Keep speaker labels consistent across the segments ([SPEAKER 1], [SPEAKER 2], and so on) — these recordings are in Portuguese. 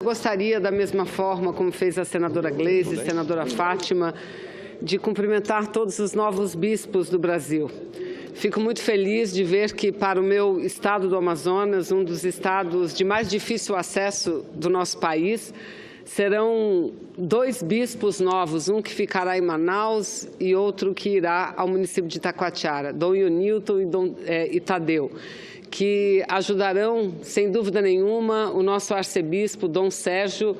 [SPEAKER 1] gostaria, da mesma forma como fez a senadora Gleisi e a senadora Fátima, de cumprimentar todos os novos bispos do Brasil. Fico muito feliz de ver que, para o meu estado do Amazonas, um dos estados de mais difícil acesso do nosso país, serão 2 bispos novos, um que ficará em Manaus e outro que irá ao município de Itacoatiara, Dom Ionilton e Tadeu, que ajudarão, sem dúvida nenhuma, o nosso arcebispo, Dom Sérgio,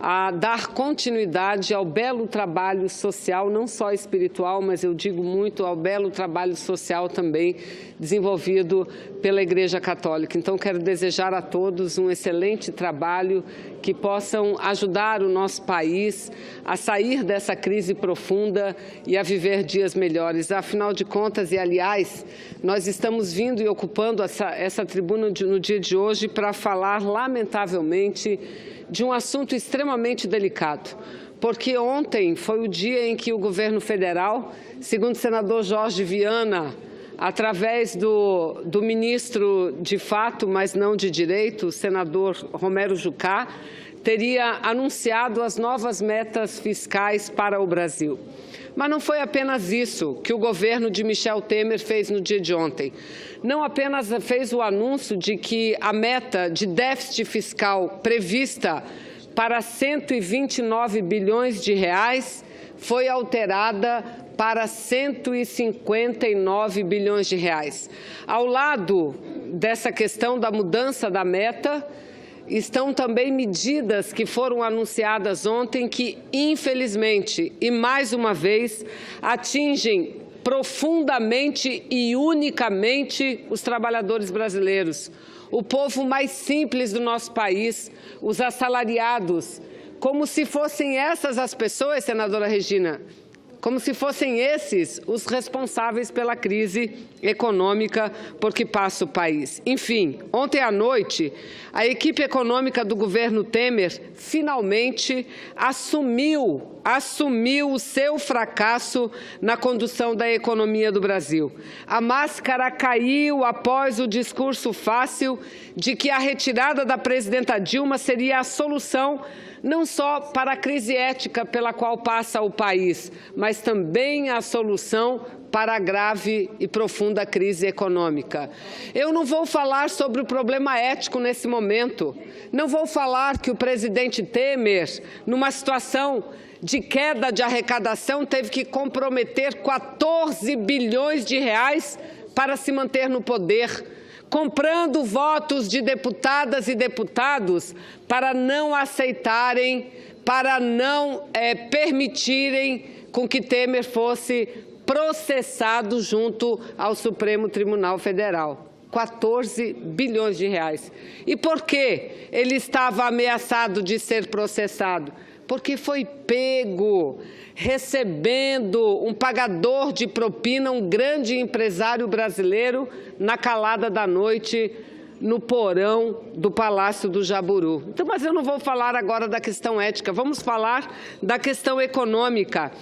[SPEAKER 1] a dar continuidade ao belo trabalho social, não só espiritual, mas eu digo muito ao belo trabalho social também desenvolvido pela Igreja Católica. Então, quero desejar a todos um excelente trabalho, que possam ajudar o nosso país a sair dessa crise profunda e a viver dias melhores. Afinal de contas, e aliás, nós estamos vindo e ocupando essa tribuna no dia de hoje para falar, lamentavelmente, de um assunto extremamente delicado, porque ontem foi o dia em que o governo federal, segundo o senador Jorge Viana, através do ministro de fato, mas não de direito, o senador Romero Jucá, teria anunciado as novas metas fiscais para o Brasil. Mas não foi apenas isso que o governo de Michel Temer fez no dia de ontem. Não apenas fez o anúncio de que a meta de déficit fiscal prevista para 129 bilhões de reais foi alterada para 159 bilhões de reais. Ao lado dessa questão da mudança da meta, estão também medidas que foram anunciadas ontem que, infelizmente, e mais uma vez, atingem profundamente e unicamente os trabalhadores brasileiros, o povo mais simples do nosso país, os assalariados, como se fossem essas as pessoas, senadora Regina, como se fossem esses os responsáveis pela crise econômica por que passa o país. Enfim, ontem à noite, a equipe econômica do governo Temer finalmente assumiu o seu fracasso na condução da economia do Brasil. A máscara caiu após o discurso fácil de que a retirada da presidenta Dilma seria a solução não só para a crise ética pela qual passa o país, mas também a solução para a grave e profunda crise econômica. Eu não vou falar sobre o problema ético nesse momento. Não vou falar que o presidente Temer, numa situação de queda de arrecadação, teve que comprometer 14 bilhões de reais para se manter no poder, comprando votos de deputadas e deputados para não aceitarem, para não permitirem com que Temer fosse processado junto ao Supremo Tribunal Federal. 14 bilhões de reais. E por que ele estava ameaçado de ser processado? Porque foi pego recebendo um pagador de propina, um grande empresário brasileiro, na calada da noite, no porão do Palácio do Jaburu. Então, mas eu não vou falar agora da questão ética, vamos falar da questão econômica,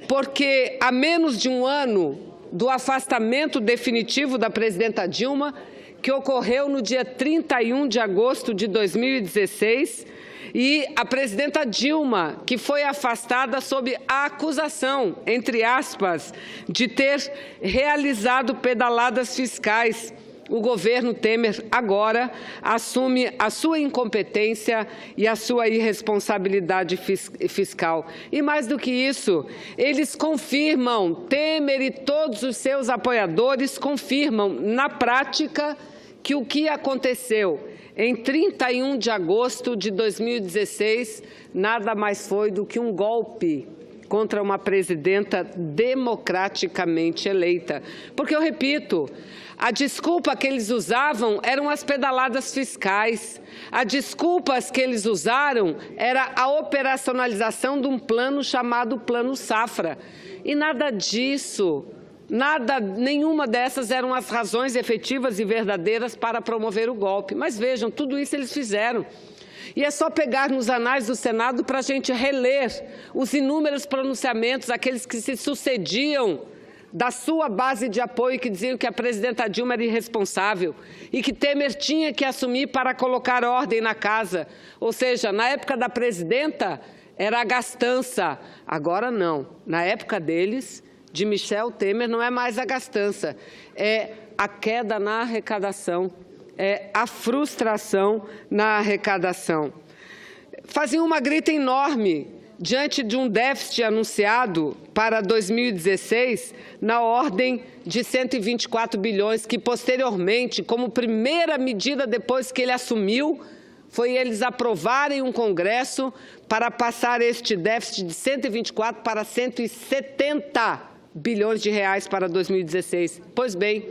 [SPEAKER 1] porque há menos de um ano do afastamento definitivo da presidenta Dilma, que ocorreu no dia 31 de agosto de 2016, e a presidenta Dilma, que foi afastada sob a acusação, entre aspas, de ter realizado pedaladas fiscais. O governo Temer agora assume a sua incompetência e a sua irresponsabilidade fiscal. E mais do que isso, eles confirmam, Temer e todos os seus apoiadores confirmam na prática que o que aconteceu em 31 de agosto de 2016 nada mais foi do que um golpe contra uma presidenta democraticamente eleita. Porque, eu repito, a desculpa que eles usavam eram as pedaladas fiscais. A desculpa que eles usaram era a operacionalização de um plano chamado Plano Safra. E nada disso, nenhuma dessas eram as razões efetivas e verdadeiras para promover o golpe. Mas vejam, tudo isso eles fizeram. E é só pegar nos anais do Senado para a gente reler os inúmeros pronunciamentos, aqueles que se sucediam da sua base de apoio que diziam que a presidenta Dilma era irresponsável e que Temer tinha que assumir para colocar ordem na casa. Ou seja, na época da presidenta era a gastança, agora não. Na época deles, de Michel Temer, não é mais a gastança, é a queda na arrecadação, é a frustração na arrecadação. Faziam uma grita enorme diante de um déficit anunciado para 2016 na ordem de 124 bilhões, que posteriormente, como primeira medida depois que ele assumiu, foi eles aprovarem um Congresso para passar este déficit de 124 para 170 bilhões de reais para 2016. Pois bem,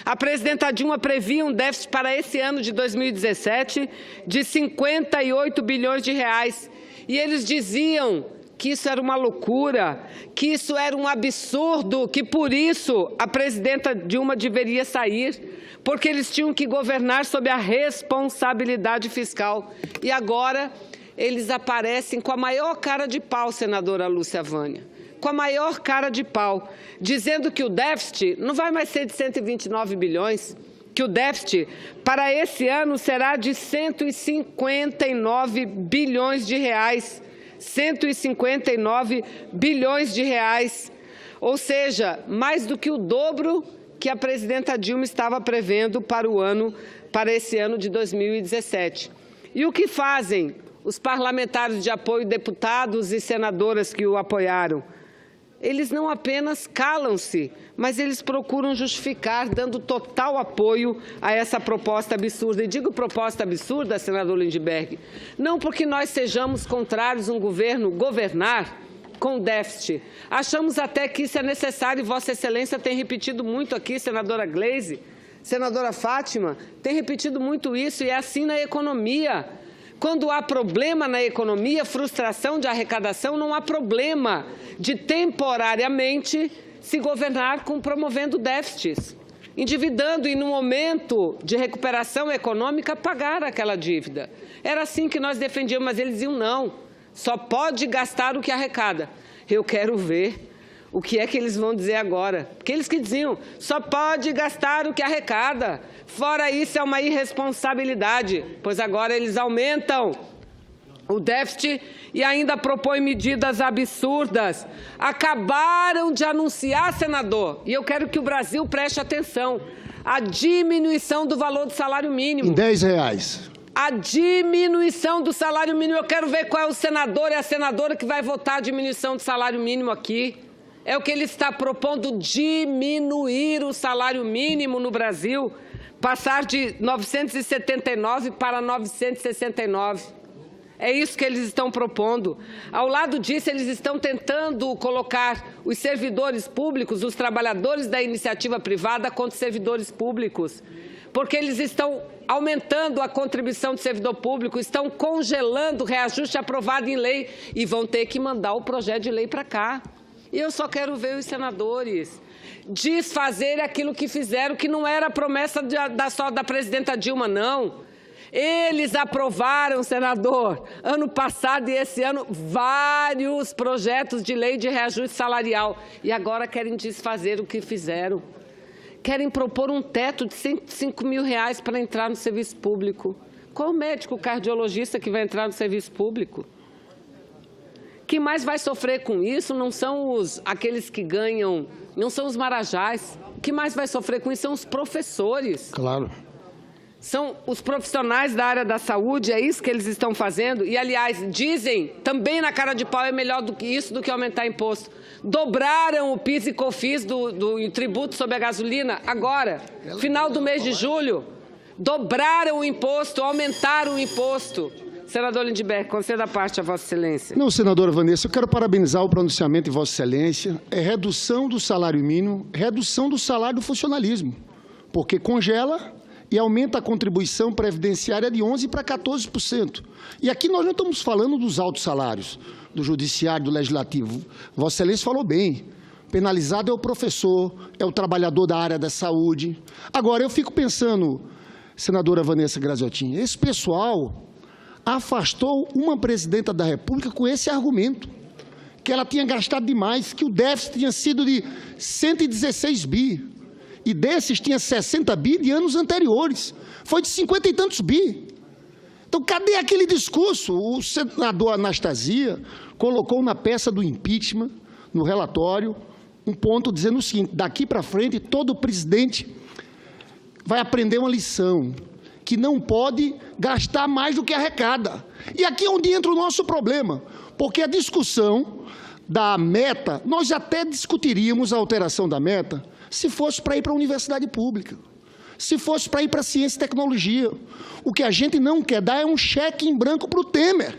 [SPEAKER 1] a presidenta Dilma previa um déficit para esse ano de 2017 de 58 bilhões de reais. E eles diziam que isso era uma loucura, que isso era um absurdo, que por isso a presidenta Dilma deveria sair, porque eles tinham que governar sob a responsabilidade fiscal. E agora eles aparecem com a maior cara de pau, senadora Lúcia Vânia, com a maior cara de pau, dizendo que o déficit não vai mais ser de 129 bilhões, que o déficit para esse ano será de 159 bilhões de reais. 159 bilhões de reais, ou seja, mais do que o dobro que a presidenta Dilma estava prevendo para esse ano de 2017. E o que fazem os parlamentares de apoio, deputados e senadoras que o apoiaram? Eles não apenas calam-se, mas eles procuram justificar, dando total apoio a essa proposta absurda. E digo proposta absurda, senador Lindbergh, não porque nós sejamos contrários a um governo governar com déficit. Achamos até que isso é necessário e Vossa Excelência tem repetido muito aqui, senadora Gleisi, senadora Fátima, tem repetido muito isso, e é assim na economia. Quando há problema na economia, frustração de arrecadação, não há problema de temporariamente se governar promovendo déficits, endividando e, no momento de recuperação econômica, pagar aquela dívida. Era assim que nós defendíamos, mas eles diziam não, só pode gastar o que arrecada. Eu quero ver o que é que eles vão dizer agora. Porque eles que diziam, só pode gastar o que arrecada. Fora isso, é uma irresponsabilidade, pois agora eles aumentam o déficit e ainda propõem medidas absurdas. Acabaram de anunciar, senador, e eu quero que o Brasil preste atenção, a diminuição do valor do salário mínimo.
[SPEAKER 2] Em R$10.
[SPEAKER 1] A diminuição do salário mínimo. Eu quero ver qual é o senador e a senadora que vai votar a diminuição do salário mínimo aqui. É o que ele está propondo, diminuir o salário mínimo no Brasil, passar de 979 para 969. É isso que eles estão propondo. Ao lado disso, eles estão tentando colocar os servidores públicos, os trabalhadores da iniciativa privada contra os servidores públicos, porque eles estão aumentando a contribuição do servidor público, estão congelando o reajuste aprovado em lei e vão ter que mandar o projeto de lei para cá. E eu só quero ver os senadores desfazer aquilo que fizeram, que não era promessa só da presidenta Dilma, não. Eles aprovaram, senador, ano passado e esse ano, vários projetos de lei de reajuste salarial. E agora querem desfazer o que fizeram. Querem propor um teto de R$105 mil para entrar no serviço público. Qual médico cardiologista que vai entrar no serviço público? Quem mais vai sofrer com isso não são aqueles que ganham, não são os marajás. O que mais vai sofrer com isso são os professores.
[SPEAKER 2] Claro.
[SPEAKER 1] São os profissionais da área da saúde, é isso que eles estão fazendo. E, aliás, dizem, também na cara de pau, é melhor do que isso, do que aumentar imposto. Dobraram o PIS e COFINS do tributo sobre a gasolina agora, final do mês de julho. Dobraram o imposto, aumentaram o imposto. Senador Lindbergh, conceda a parte a Vossa Excelência.
[SPEAKER 2] Não, senadora Vanessa, eu quero parabenizar o pronunciamento de Vossa Excelência. É redução do salário mínimo, redução do salário do funcionalismo, porque congela e aumenta a contribuição previdenciária de 11% para 14%. E aqui nós não estamos falando dos altos salários, do judiciário, do legislativo. Vossa Excelência falou bem, penalizado é o professor, é o trabalhador da área da saúde. Agora, eu fico pensando, senadora Vanessa Graziotin, esse pessoal afastou uma presidenta da República com esse argumento, que ela tinha gastado demais, que o déficit tinha sido de 116 bi, e desses tinha 60 bi de anos anteriores, foi de 50 e tantos bi. Então, cadê aquele discurso? O senador Anastasia colocou na peça do impeachment, no relatório, um ponto dizendo o seguinte: daqui para frente, todo presidente vai aprender uma lição, que não pode gastar mais do que arrecada. E aqui é onde entra o nosso problema, porque a discussão da meta, nós até discutiríamos a alteração da meta se fosse para ir para a universidade pública, se fosse para ir para a ciência e tecnologia. O que a gente não quer dar é um cheque em branco para o Temer,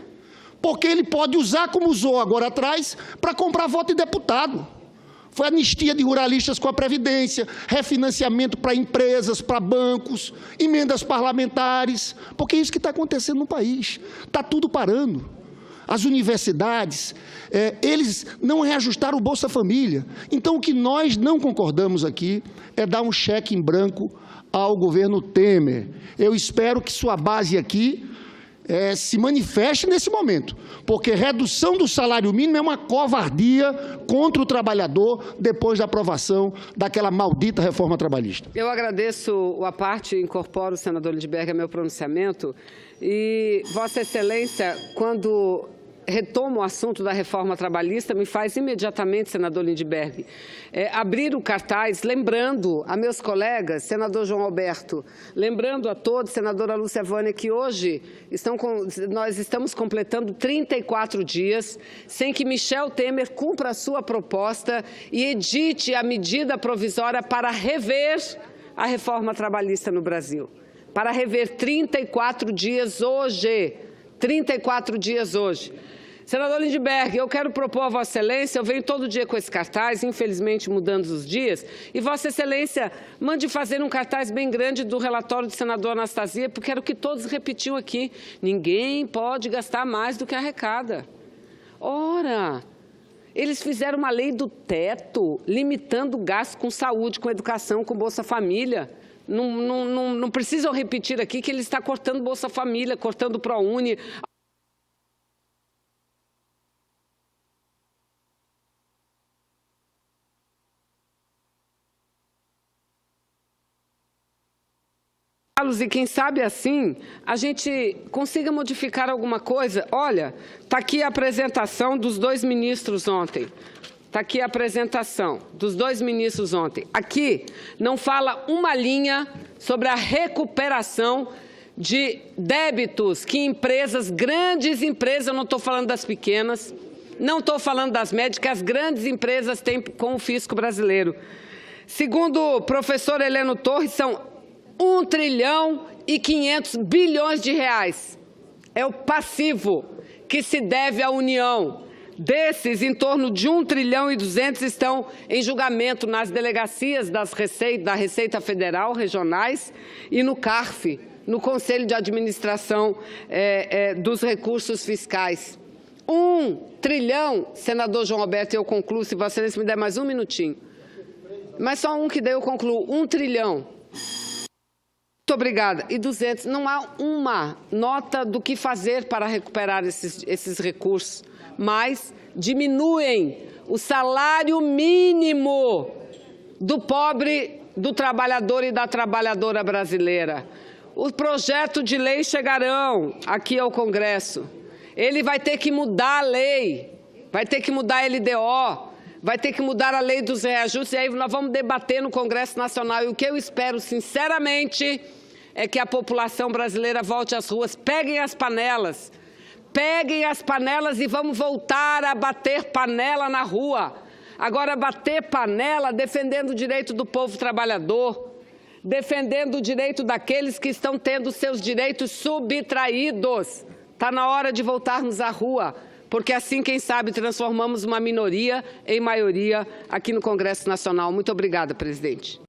[SPEAKER 2] porque ele pode usar, como usou agora atrás, para comprar voto de deputado. Foi anistia de ruralistas com a Previdência, refinanciamento para empresas, para bancos, emendas parlamentares, porque é isso que está acontecendo no país. Está tudo parando. As universidades, eles não reajustaram o Bolsa Família. Então, o que nós não concordamos aqui é dar um cheque em branco ao governo Temer. Eu espero que sua base aqui se manifeste nesse momento, porque redução do salário mínimo é uma covardia contra o trabalhador depois da aprovação daquela maldita reforma trabalhista.
[SPEAKER 1] Eu agradeço a parte, incorporo, senador Lindbergh, a meu pronunciamento, e Vossa Excelência, quando retoma o assunto da reforma trabalhista, me faz imediatamente, senador Lindbergh, abrir o cartaz, lembrando a meus colegas, senador João Alberto, lembrando a todos, senadora Lúcia Vânia, que hoje nós estamos completando 34 dias sem que Michel Temer cumpra a sua proposta e edite a medida provisória para rever a reforma trabalhista no Brasil. Para rever 34 dias hoje. 34 dias hoje. Senador Lindbergh, eu quero propor a Vossa Excelência, eu venho todo dia com esse cartaz, infelizmente mudando os dias, e Vossa Excelência mande fazer um cartaz bem grande do relatório do senador Anastasia, porque era o que todos repetiam aqui: ninguém pode gastar mais do que arrecada. Ora, eles fizeram uma lei do teto, limitando o gasto com saúde, com educação, com Bolsa Família. Não precisam repetir aqui que ele está cortando Bolsa Família, cortando o ProUni. E quem sabe assim a gente consiga modificar alguma coisa. Olha, está aqui a apresentação dos dois ministros ontem. Está aqui a apresentação dos dois ministros ontem. Aqui não fala uma linha sobre a recuperação de débitos que empresas, grandes empresas, eu não estou falando das pequenas, não estou falando das médias, que as grandes empresas têm com o fisco brasileiro. Segundo o professor Heleno Torres, são 1 trilhão e 500 bilhões de reais. É o passivo que se deve à União. Desses, em torno de 1 trilhão e 200 estão em julgamento nas delegacias da Receita Federal, regionais, e no CARF, no Conselho de Administração dos Recursos Fiscais. 1 trilhão, senador João Alberto, eu concluo, se Vossa Excelência me der mais um minutinho. Mas só um que daí eu concluo. 1 trilhão. Muito obrigada. E 200, não há uma nota do que fazer para recuperar esses recursos, mas diminuem o salário mínimo do pobre, do trabalhador e da trabalhadora brasileira. O projeto de lei chegarão aqui ao Congresso. Ele vai ter que mudar a lei, vai ter que mudar a LDO, vai ter que mudar a lei dos reajustes, e aí nós vamos debater no Congresso Nacional. E o que eu espero, sinceramente, é que a população brasileira volte às ruas, peguem as panelas e vamos voltar a bater panela na rua. Agora, bater panela defendendo o direito do povo trabalhador, defendendo o direito daqueles que estão tendo seus direitos subtraídos. Está na hora de voltarmos à rua, porque assim, quem sabe, transformamos uma minoria em maioria aqui no Congresso Nacional. Muito obrigada, presidente.